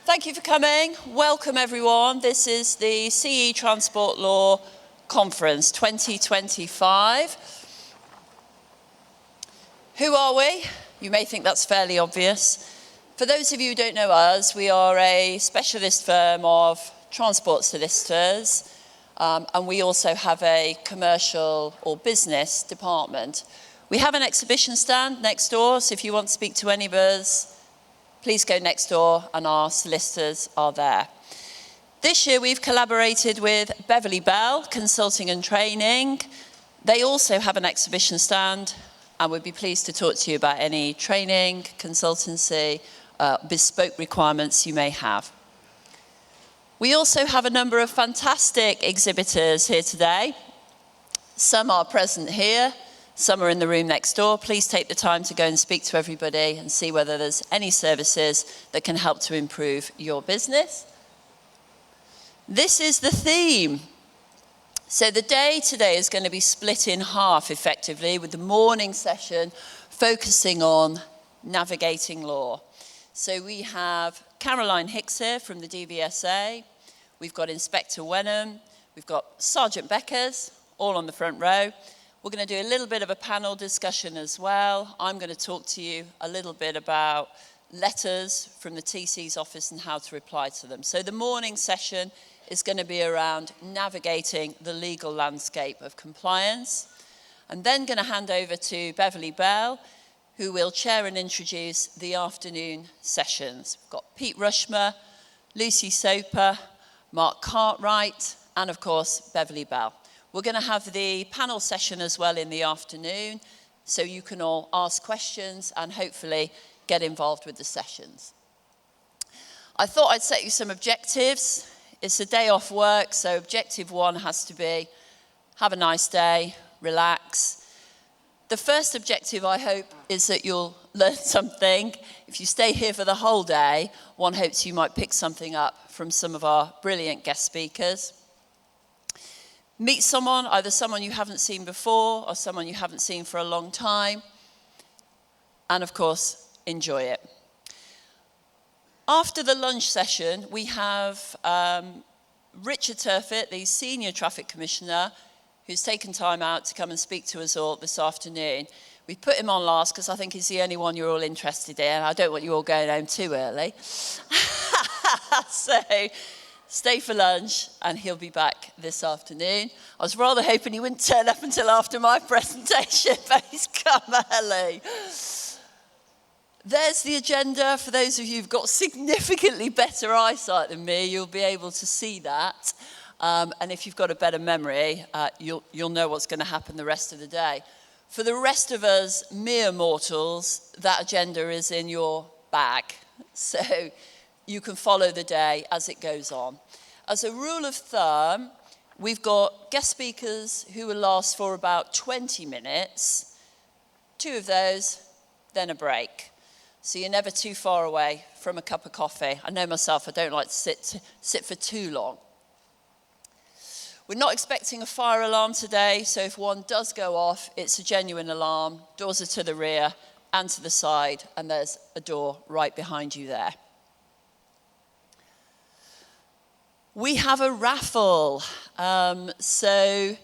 Thank you for coming. Welcome everyone. This is the CE Transport Law Conference 2025. Who are we? You may think that's fairly obvious. For those of you who don't know us, we are a specialist firm of transport solicitors, and we also have a commercial or business department. We have an exhibition stand next door, so if you want to speak to any of us, please go next door and our solicitors are there. This year we've collaborated with Beverley Bell Consulting and Training. They also have an exhibition stand and we'd be pleased to talk to you about any training, consultancy, bespoke requirements you may have. We also have a number of fantastic exhibitors here today. Some are present here. Some are in the room next door. Please take the time to go and speak to everybody and see whether there's any services that can help to improve your business. This is the theme. So the day today is going to be split in half effectively, with the morning session focusing on navigating law. So we have Carolyn Hicks here from the DVSA. We've got Inspector Wenham. We've got Sergeant Beckers, all on the front row. We're going to do a little bit of a panel discussion as well. I'm going to talk to you a little bit about letters from the TC's office and how to reply to them. So the morning session is going to be around navigating the legal landscape of compliance. I'm then going to hand over to Beverley Bell, who will chair and introduce the afternoon sessions. We've got Pete Rushmer, Lucy Soper, Mark Cartwright, and of course, Beverley Bell. We're going to have the panel session as well in the afternoon, so you can all ask questions and hopefully get involved with the sessions. I thought I'd set you some objectives. It's a day off work, so objective one has to be have a nice day, relax. The first objective, I hope, is that you'll learn something. If you stay here for the whole day, one hopes you might pick something up from some of our brilliant guest speakers. Meet someone, either someone you haven't seen before or someone you haven't seen for a long time. And of course, enjoy it. After the lunch session, we have Richard Turfitt, the Senior Traffic Commissioner, who's taken time out to come and speak to us all this afternoon. We put him on last because I think he's the only one you're all interested in. I don't want you all going home too early. So stay for lunch and he'll be back this afternoon. I was rather hoping he wouldn't turn up until after my presentation, but he's come early. There's the agenda. For those of you who've got significantly better eyesight than me, you'll be able to see that. And if you've got a better memory, you'll know what's going to happen the rest of the day. For the rest of us mere mortals, that agenda is in your bag. So you can follow the day as it goes on. As a rule of thumb, we've got guest speakers who will last for about 20 minutes. 2 of those, then a break. So you're never too far away from a cup of coffee. I know myself, I don't like to sit for too long. We're not expecting a fire alarm today, so if one does go off, it's a genuine alarm. Doors are to the rear and to the side, and there's a door right behind you there. We have a raffle. So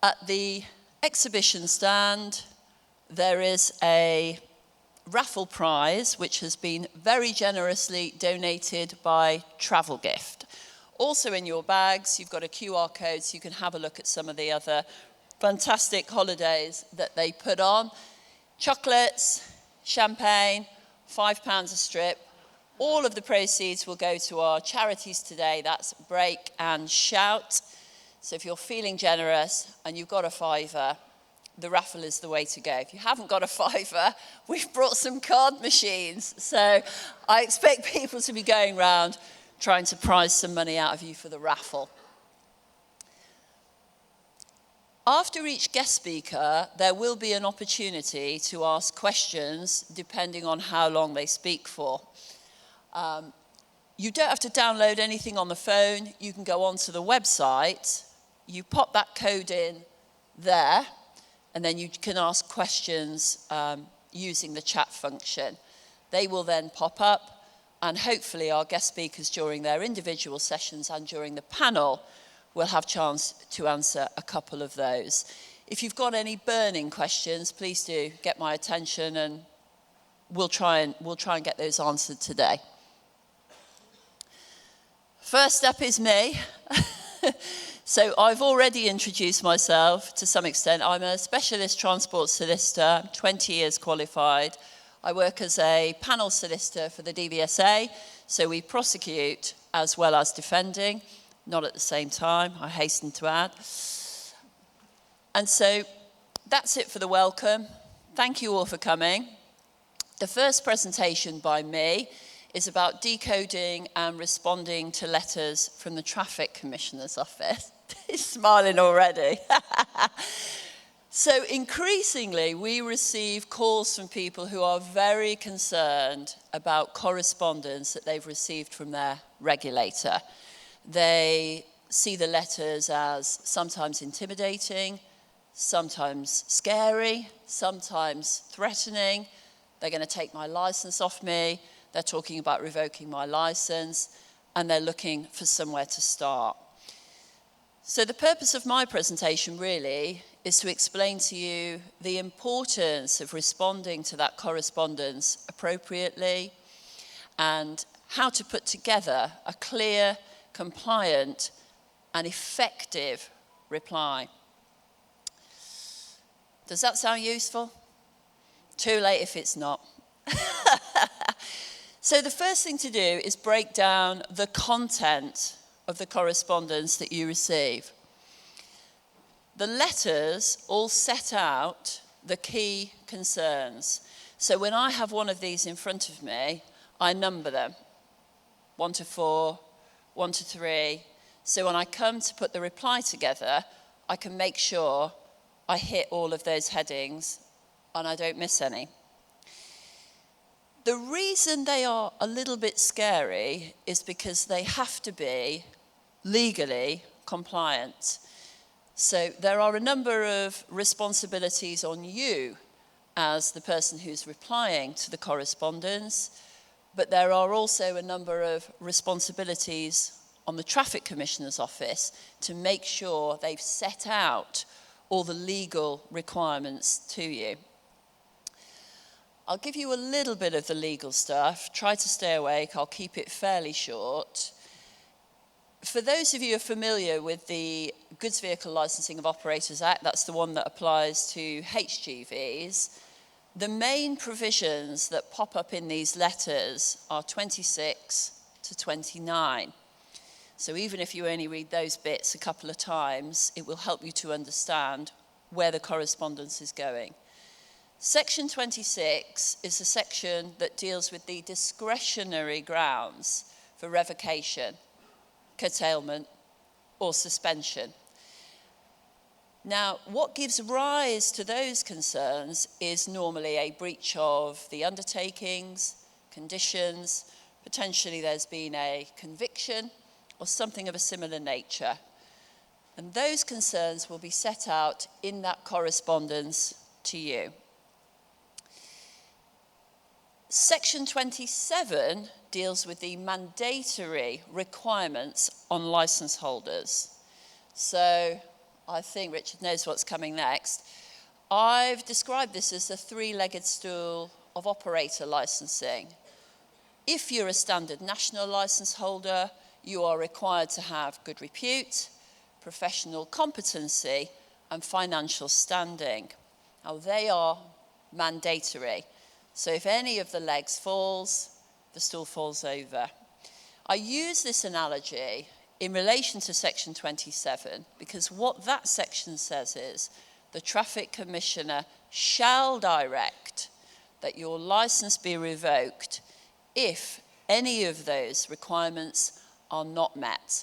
at the exhibition stand, there is a raffle prize, which has been very generously donated by Travel Gift. Also in your bags, you've got a QR code so you can have a look at some of the other fantastic holidays that they put on. Chocolates, champagne, £5 a strip. All of the proceeds will go to our charities today. That's Break and Shout. So if you're feeling generous and you've got a £5, the raffle is the way to go. If you haven't got a £5, we've brought some card machines. So I expect people to be going around trying to prize some money out of you for the raffle. After each guest speaker, there will be an opportunity to ask questions depending on how long they speak for. You don't have to download anything on the phone. You can go onto the website, you pop that code in there, and then you can ask questions using the chat function. They will then pop up. and hopefully our guest speakers during their individual sessions and during the panel will have chance to answer a couple of those. If you've got any burning questions, please do get my attention, and we'll try and get those answered today. First up is me. So I've already introduced myself to some extent. I'm a specialist transport solicitor, 20 years qualified. I work as a panel solicitor for the DVSA, so we prosecute as well as defending, not at the same time, I hasten to add. And so that's it for the welcome. Thank you all for coming. The first presentation by me is about decoding and responding to letters from the Traffic Commissioner's Office. He's smiling already. So increasingly, we receive calls from people who are very concerned about correspondence that they've received from their regulator. They see the letters as sometimes intimidating, sometimes scary, sometimes threatening. They're going to take my license off me. They're talking about revoking my license, and they're looking for somewhere to start. So the purpose of my presentation really is to explain to you the importance of responding to that correspondence appropriately and how to put together a clear, compliant, and effective reply. Does that sound useful? Too late if it's not. So the first thing to do is break down the content of the correspondence that you receive. The letters all set out the key concerns. So when I have one of these in front of me, I number them, 1 to 4, 1 to 3. So when I come to put the reply together, I can make sure I hit all of those headings and I don't miss any. The reason they are a little bit scary is because they have to be legally compliant. So there are a number of responsibilities on you as the person who's replying to the correspondence, but there are also a number of responsibilities on the Traffic Commissioner's Office to make sure they've set out all the legal requirements to you. I'll give you a little bit of the legal stuff. Try to stay awake. I'll keep it fairly short. For those of you who are familiar with the Goods Vehicle Licensing of Operators Act, that's the one that applies to HGVs, the main provisions that pop up in these letters are 26 to 29. So even if you only read those bits a couple of times, it will help you to understand where the correspondence is going. Section 26 is a section that deals with the discretionary grounds for revocation, curtailment, or suspension. Now, what gives rise to those concerns is normally a breach of the undertakings, conditions, potentially there's been a conviction, or something of a similar nature. And those concerns will be set out in that correspondence to you. Section 27 deals with the mandatory requirements on licence holders. So I think Richard knows what's coming next. I've described this as the three-legged stool of operator licensing. If you're a standard national licence holder, you are required to have good repute, professional competency, and financial standing. Now, they are mandatory. So if any of the legs falls, the stool falls over. I use this analogy in relation to Section 27 because what that section says is the Traffic Commissioner shall direct that your licence be revoked if any of those requirements are not met.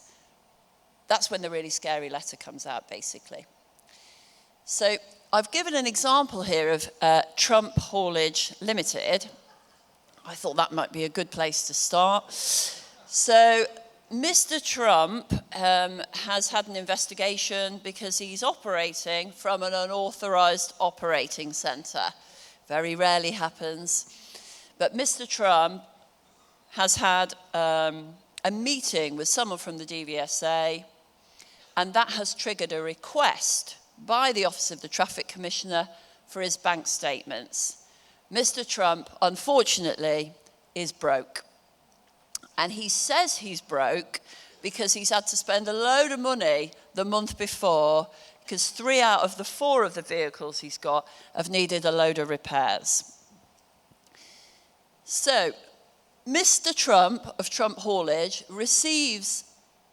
That's when the really scary letter comes out, basically. So I've given an example here of Trump Haulage Limited. I thought that might be a good place to start. So Mr. Trump has had an investigation because he's operating from an unauthorised operating centre. Very rarely happens. But Mr. Trump has had a meeting with someone from the DVSA, and that has triggered a request by the Office of the Traffic Commissioner for his bank statements. Mr. Trump, unfortunately, is broke. And he says he's broke because he's had to spend a load of money the month before, because 3 out of the 4 of the vehicles he's got have needed a load of repairs. So, Mr. Trump of Trump Haulage receives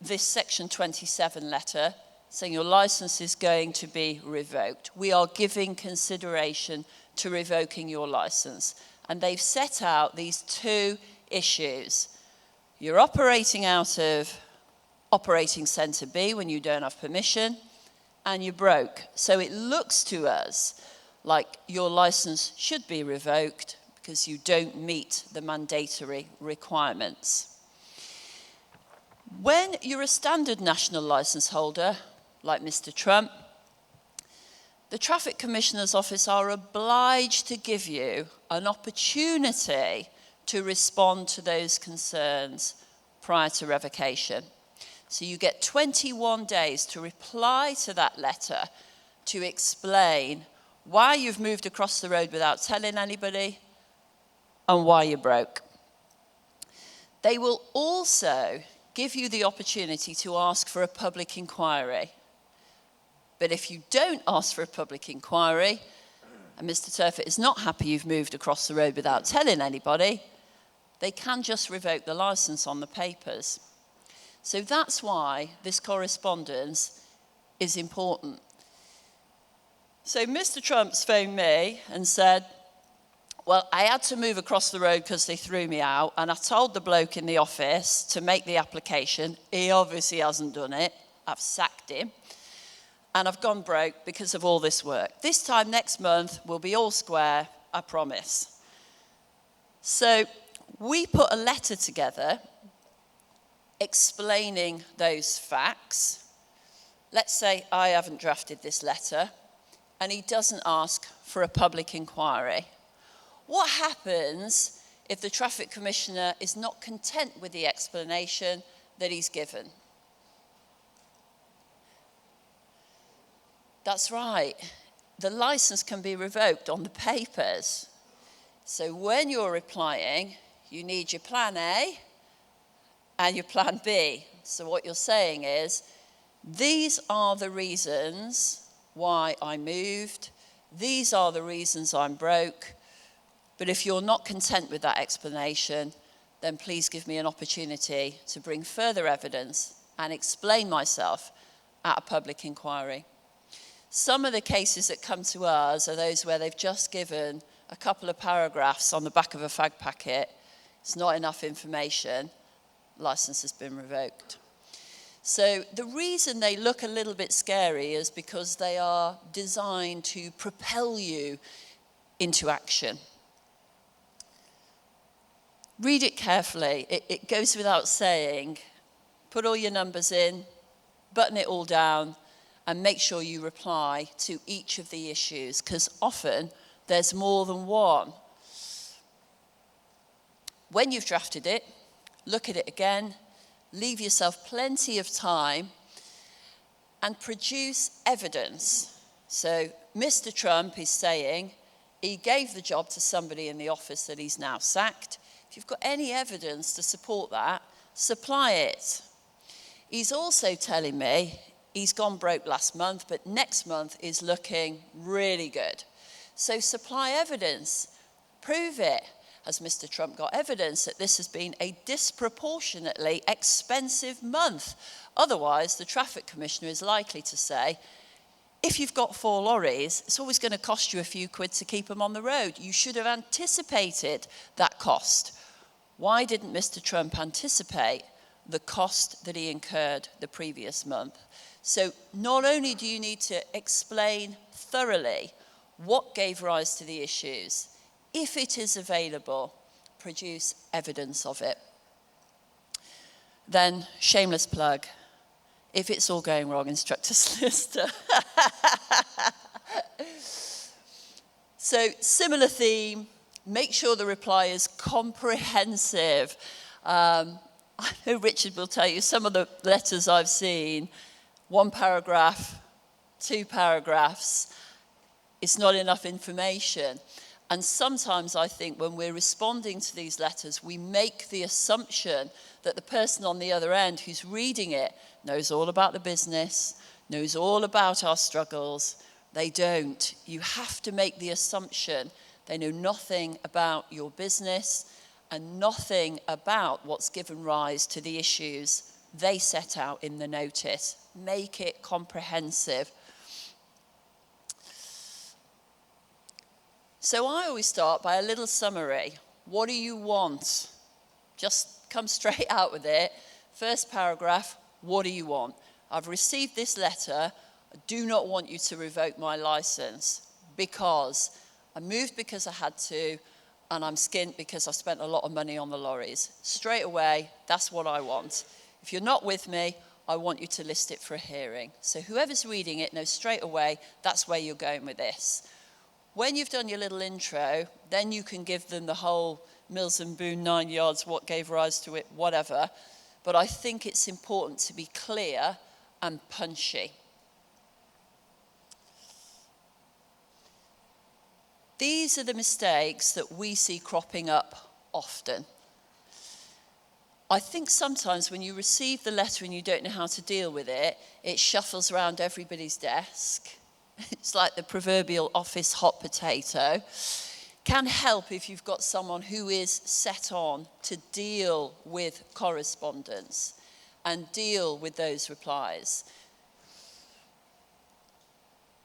this Section 27 letter saying your license is going to be revoked. We are giving consideration to revoking your license. And they've set out these 2 issues. You're operating out of operating centre B when you don't have permission, and you're broke. So it looks to us like your license should be revoked because you don't meet the mandatory requirements. When you're a standard national license holder, like Mr. Trump, the Traffic Commissioner's Office are obliged to give you an opportunity to respond to those concerns prior to revocation. So you get 21 days to reply to that letter to explain why you've moved across the road without telling anybody and why you're broke. They will also give you the opportunity to ask for a public inquiry. But if you don't ask for a public inquiry, and Mr. Turfitt is not happy you've moved across the road without telling anybody, they can just revoke the license on the papers. So that's why this correspondence is important. So Mr. Trump's phoned me and said, well, I had to move across the road because they threw me out, and I told the bloke in the office to make the application. He obviously hasn't done it. I've sacked him. And I've gone broke because of all this work. This time next month, we'll be all square, I promise. So we put a letter together explaining those facts. Let's say I haven't drafted this letter, and he doesn't ask for a public inquiry. What happens if the Traffic Commissioner is not content with the explanation that he's given? That's right. The license can be revoked on the papers. So when you're replying, you need your plan A and your plan B. So what you're saying is, these are the reasons why I moved. These are the reasons I'm broke. But if you're not content with that explanation, then please give me an opportunity to bring further evidence and explain myself at a public inquiry. Some of the cases that come to us are those where they've just given a couple of paragraphs on the back of a fag packet. It's not enough information. License has been revoked. So the reason they look a little bit scary is because they are designed to propel you into action. Read it carefully. It goes without saying. Put all your numbers in, button it all down, and make sure you reply to each of the issues, because often there's more than one. When you've drafted it, look at it again, leave yourself plenty of time, and produce evidence. So Mr. Trump is saying he gave the job to somebody in the office that he's now sacked. If you've got any evidence to support that, supply it. He's also telling me he's gone broke last month, but next month is looking really good. So supply evidence. Prove it. Has Mr. Trump got evidence that this has been a disproportionately expensive month? Otherwise, the Traffic Commissioner is likely to say, if you've got 4 lorries, it's always going to cost you a few quid to keep them on the road. You should have anticipated that cost. Why didn't Mr. Trump anticipate the cost that he incurred the previous month? So not only do you need to explain thoroughly what gave rise to the issues, if it is available, produce evidence of it. Then, shameless plug, if it's all going wrong, instruct a solicitor. So, similar theme, make sure the reply is comprehensive. I know Richard will tell you some of the letters I've seen, 1 paragraph, 2 paragraphs, it's not enough information. And sometimes I think when we're responding to these letters, we make the assumption that the person on the other end who's reading it knows all about the business, knows all about our struggles. They don't. You have to make the assumption they know nothing about your business and nothing about what's given rise to the issues they set out in the notice. Make it comprehensive. So I always start by a little summary. What do you want? Just come straight out with it. First paragraph, what do you want? I've received this letter. I do not want you to revoke my license because I moved because I had to, and I'm skint because I spent a lot of money on the lorries. Straight away, that's what I want. If you're not with me, I want you to list it for a hearing. So whoever's reading it knows straight away that's where you're going with this. When you've done your little intro, then you can give them the whole Mills and Boon 9 yards, what gave rise to it, whatever. But I think it's important to be clear and punchy. These are the mistakes that we see cropping up often. I think sometimes when you receive the letter and you don't know how to deal with it, it shuffles around everybody's desk. It's like the proverbial office hot potato. Can help if you've got someone who is set on to deal with correspondence and deal with those replies.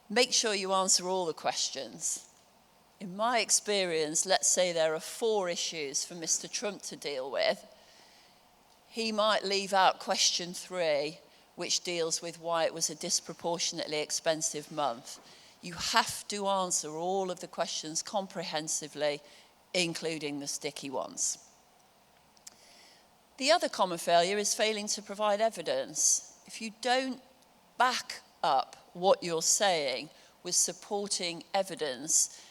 Make sure you answer all the questions. In my experience, let's say there are 4 issues for Mr. Trump to deal with. He might leave out question 3, which deals with why it was a disproportionately expensive month. You have to answer all of the questions comprehensively, including the sticky ones. The other common failure is failing to provide evidence. If you don't back up what you're saying with supporting evidence,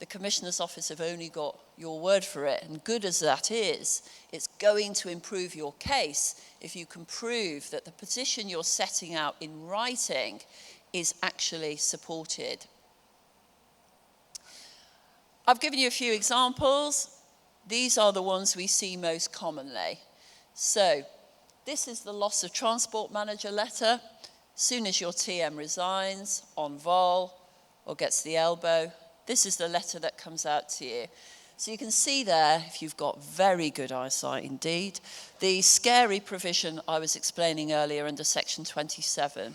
the Commissioner's Office have only got your word for it. And good as that is, it's going to improve your case if you can prove that the position you're setting out in writing is actually supported. I've given you a few examples. These are the ones we see most commonly. So, this is the loss of transport manager letter. As soon as your TM resigns, on vol, or gets the elbow, this is the letter that comes out to you. So you can see there, if you've got very good eyesight indeed, the scary provision I was explaining earlier under section 27.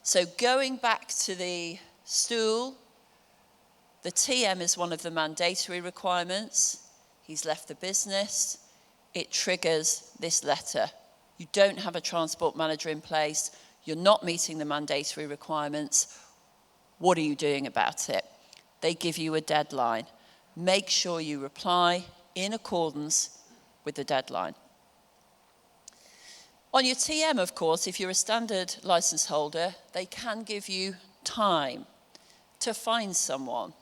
So going back to the stool, the TM is one of the mandatory requirements. He's left the business. It triggers this letter. You don't have a transport manager in place. You're not meeting the mandatory requirements. What are you doing about it? They give you a deadline. Make sure you reply in accordance with the deadline. On your TM, of course, if you're a standard license holder, they can give you time to find someone.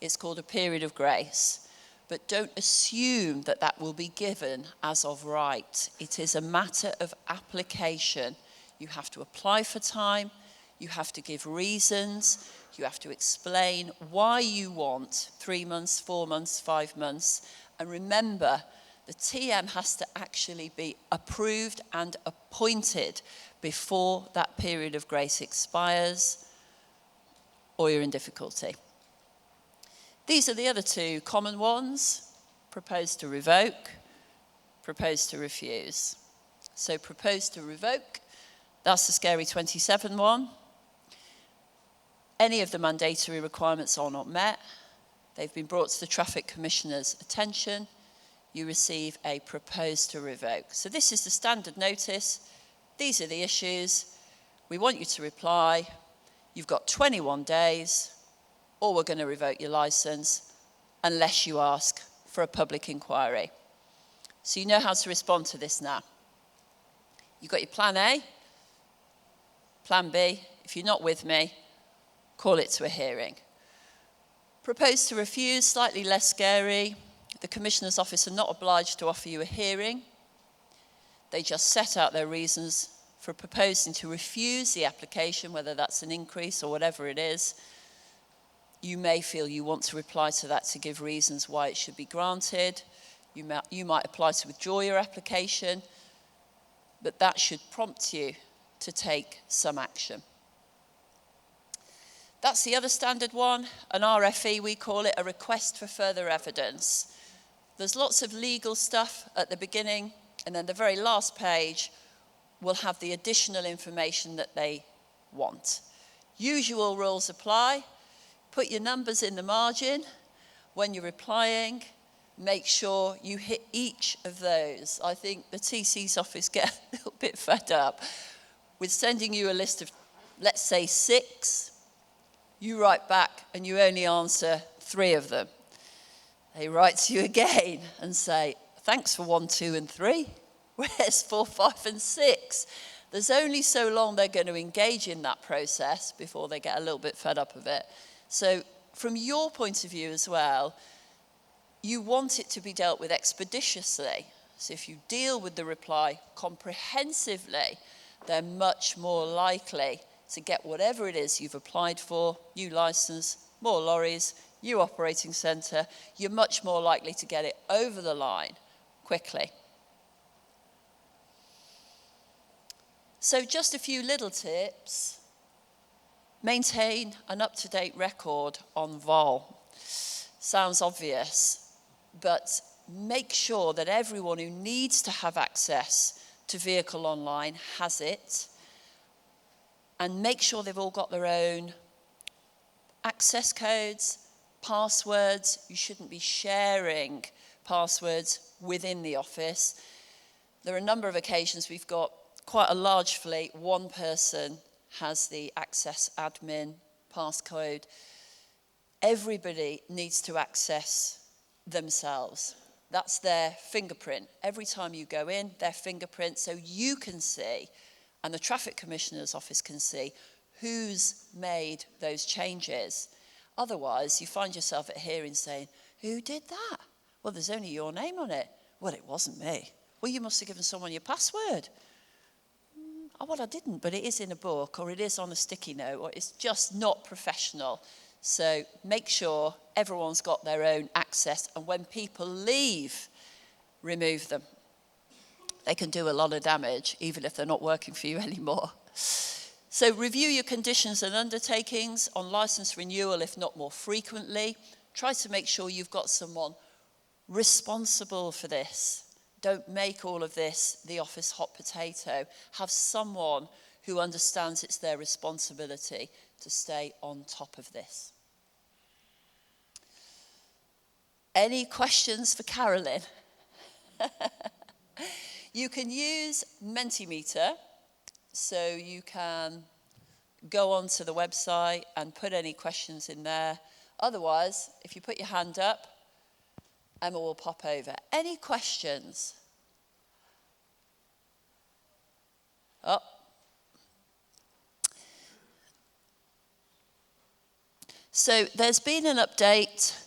It's called a period of grace. But don't assume that that will be given as of right. It is a matter of application. You have to apply for time. You have to give reasons. You have to explain why you want 3 months, 4 months, 5 months. And remember, the TM has to actually be approved and appointed before that period of grace expires, or you're in difficulty. These are the other 2 common ones: propose to revoke, propose to refuse. So propose to revoke, that's the scary 27 one. Any of the mandatory requirements are not met. They've been brought to the Traffic Commissioner's attention. You receive a propose to revoke. So this is the standard notice. These are the issues. We want you to reply. You've got 21 days, or we're going to revoke your license unless you ask for a public inquiry. So you know how to respond to this now. You've got your plan A, plan B. If you're not with me, call it to a hearing. Propose to refuse, slightly less scary. The Commissioner's Office are not obliged to offer you a hearing. They just set out their reasons for proposing to refuse the application, whether that's an increase or whatever it is. You may feel you want to reply to that to give reasons why it should be granted. You might apply to withdraw your application, but that should prompt you to take some action. That's the other standard one, an RFE, we call it, a request for further evidence. There's lots of legal stuff at the beginning, and then the very last page will have the additional information that they want. Usual rules apply. Put your numbers in the margin. When you're replying, make sure you hit each of those. I think the TC's office get a little bit fed up with sending you a list of, let's say, 6. You write back and you only answer 3 of them. They write to you again and say, thanks for 1, 2, and 3. Where's 4, 5, and 6? There's only so long they're going to engage in that process before they get a little bit fed up of it. So from your point of view as well, you want it to be dealt with expeditiously. So if you deal with the reply comprehensively, they're much more likely to get whatever it is you've applied for, new licence, more lorries, new operating centre. You're much more likely to get it over the line quickly. So just a few little tips. Maintain an up-to-date record on vol. Sounds obvious, but make sure that everyone who needs to have access to Vehicle Online has it, and make sure they've all got their own access codes, passwords. You shouldn't be sharing passwords within the office. There are a number of occasions we've got quite a large fleet. One person has the access admin passcode. Everybody needs to access themselves. That's their fingerprint. Every time you go in, their fingerprint, so you can see, and the Traffic Commissioner's office can see, who's made those changes. Otherwise, you find yourself at hearing saying, who did that? Well, there's only your name on it. Well, it wasn't me. Well, you must have given someone your password. Oh, well, I didn't, but it is in a book, or it is on a sticky note, or it's just not professional. So make sure everyone's got their own access, and when people leave, remove them. They can do a lot of damage, even if they're not working for you anymore. So review your conditions and undertakings on licence renewal, if not more frequently. Try to make sure you've got someone responsible for this. Don't make all of this the office hot potato. Have someone who understands it's their responsibility to stay on top of this. Any questions for Carolyn? You can use Mentimeter, so you can go onto the website and put any questions in there. Otherwise, if you put your hand up, Emma will pop over. Any questions? Oh. So there's been an update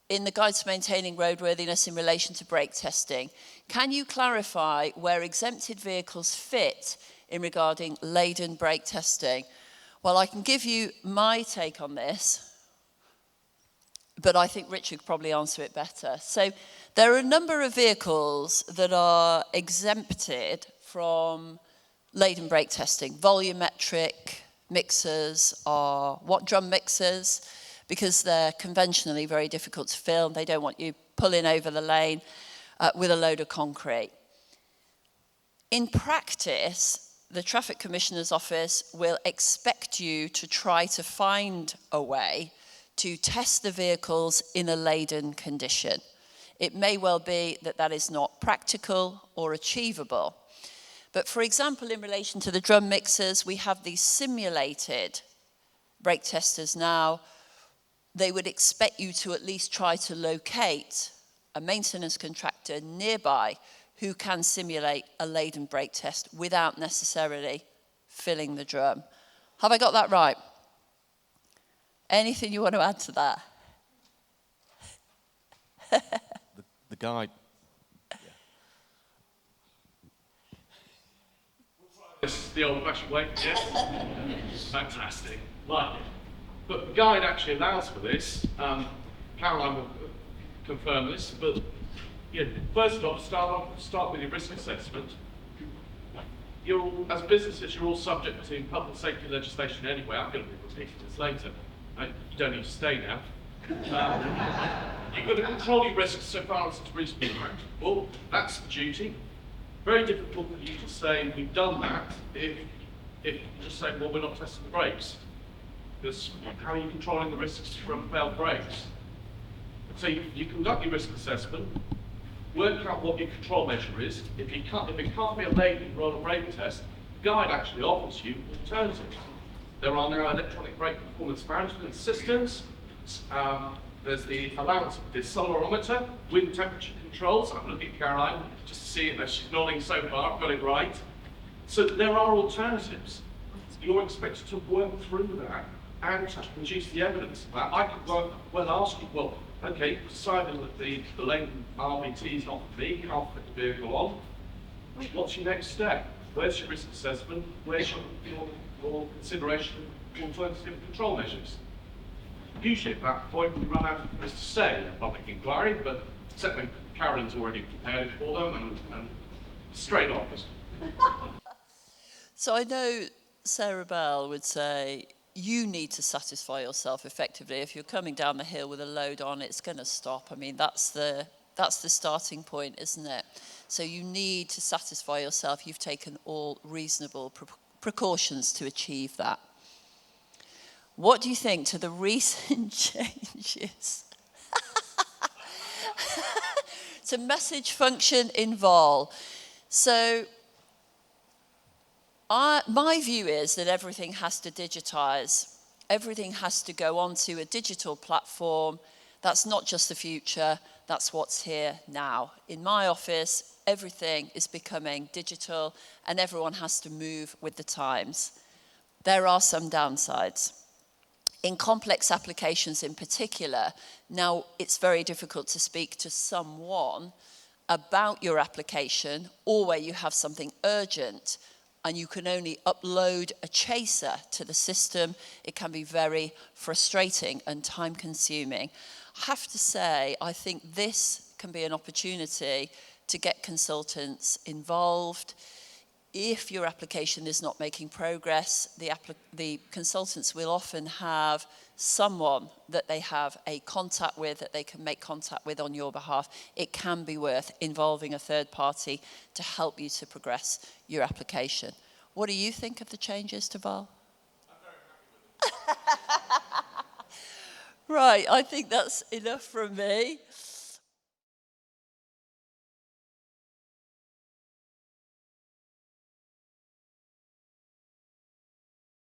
in the Guide to Maintaining Roadworthiness in relation to brake testing. Can you clarify where exempted vehicles fit in regarding laden brake testing? Well, I can give you my take on this, but I think Richard could probably answer it better. So there are a number of vehicles that are exempted from laden brake testing. Volumetric mixers are what drum mixers, because they're conventionally very difficult to fill. They don't want you pulling over the lane with a load of concrete. In practice, the Traffic Commissioner's office will expect you to try to find a way to test the vehicles in a laden condition. It may well be that that is not practical or achievable. But for example, in relation to the drum mixers, we have these simulated brake testers now. They would expect you to at least try to locate a maintenance contractor nearby who can simulate a laden brake test without necessarily filling the drum. Have I got that right? Anything you want to add to that? The guide. This is the old-fashioned way, yes? Fantastic, like it. But the guide actually allows for this. Caroline will confirm this, but yeah, first off, start with your risk assessment. As businesses, you're all subject to public safety legislation anyway. I'm going to be repeating this later. You don't need to stay now. You've got to control your risks so far as it's reasonably practicable. That's the duty. Very difficult for you to say we've done that if you just say, well, we're not testing the brakes. Because how are you controlling the risks from failed brakes? So you conduct your risk assessment, work out what your control measure is. If it can't be a lady or a brake test, the guide actually offers you alternatives. There are now electronic brake performance management systems. There's the allowance of the accelerometer, wind temperature controls. I'm looking at Caroline just to see if she's nodding so far. I've got it right. So there are alternatives. You're expected to work through that and to produce the evidence of that. I could well ask you, well, okay, decided that the lane RBT is not for me, can't put the vehicle on. What's your next step? Where's your risk assessment? Where's your consideration of alternative control measures? Usually at that point we run out of things to say in a public inquiry, but certainly Carolyn's already prepared it for them and straight on. So I know Sarah Bell would say, you need to satisfy yourself effectively. If you're coming down the hill with a load on, it's going to stop. I mean, that's the starting point, isn't it? So you need to satisfy yourself you've taken all reasonable precautions to achieve that. What do you think to the recent changes to message function in VAL? So my view is that everything has to digitise. Everything has to go onto a digital platform. That's not just the future, that's what's here now. In my office, everything is becoming digital and everyone has to move with the times. There are some downsides. In complex applications in particular, now it's very difficult to speak to someone about your application or where you have something urgent and you can only upload a chaser to the system. It can be very frustrating and time consuming. I have to say, I think this can be an opportunity to get consultants involved. If your application is not making progress, the consultants will often have someone that they have a contact with, that they can make contact with on your behalf. It can be worth involving a third party to help you to progress your application. What do you think of the changes to VAL? I'm very happy with it. Right, I think that's enough from me.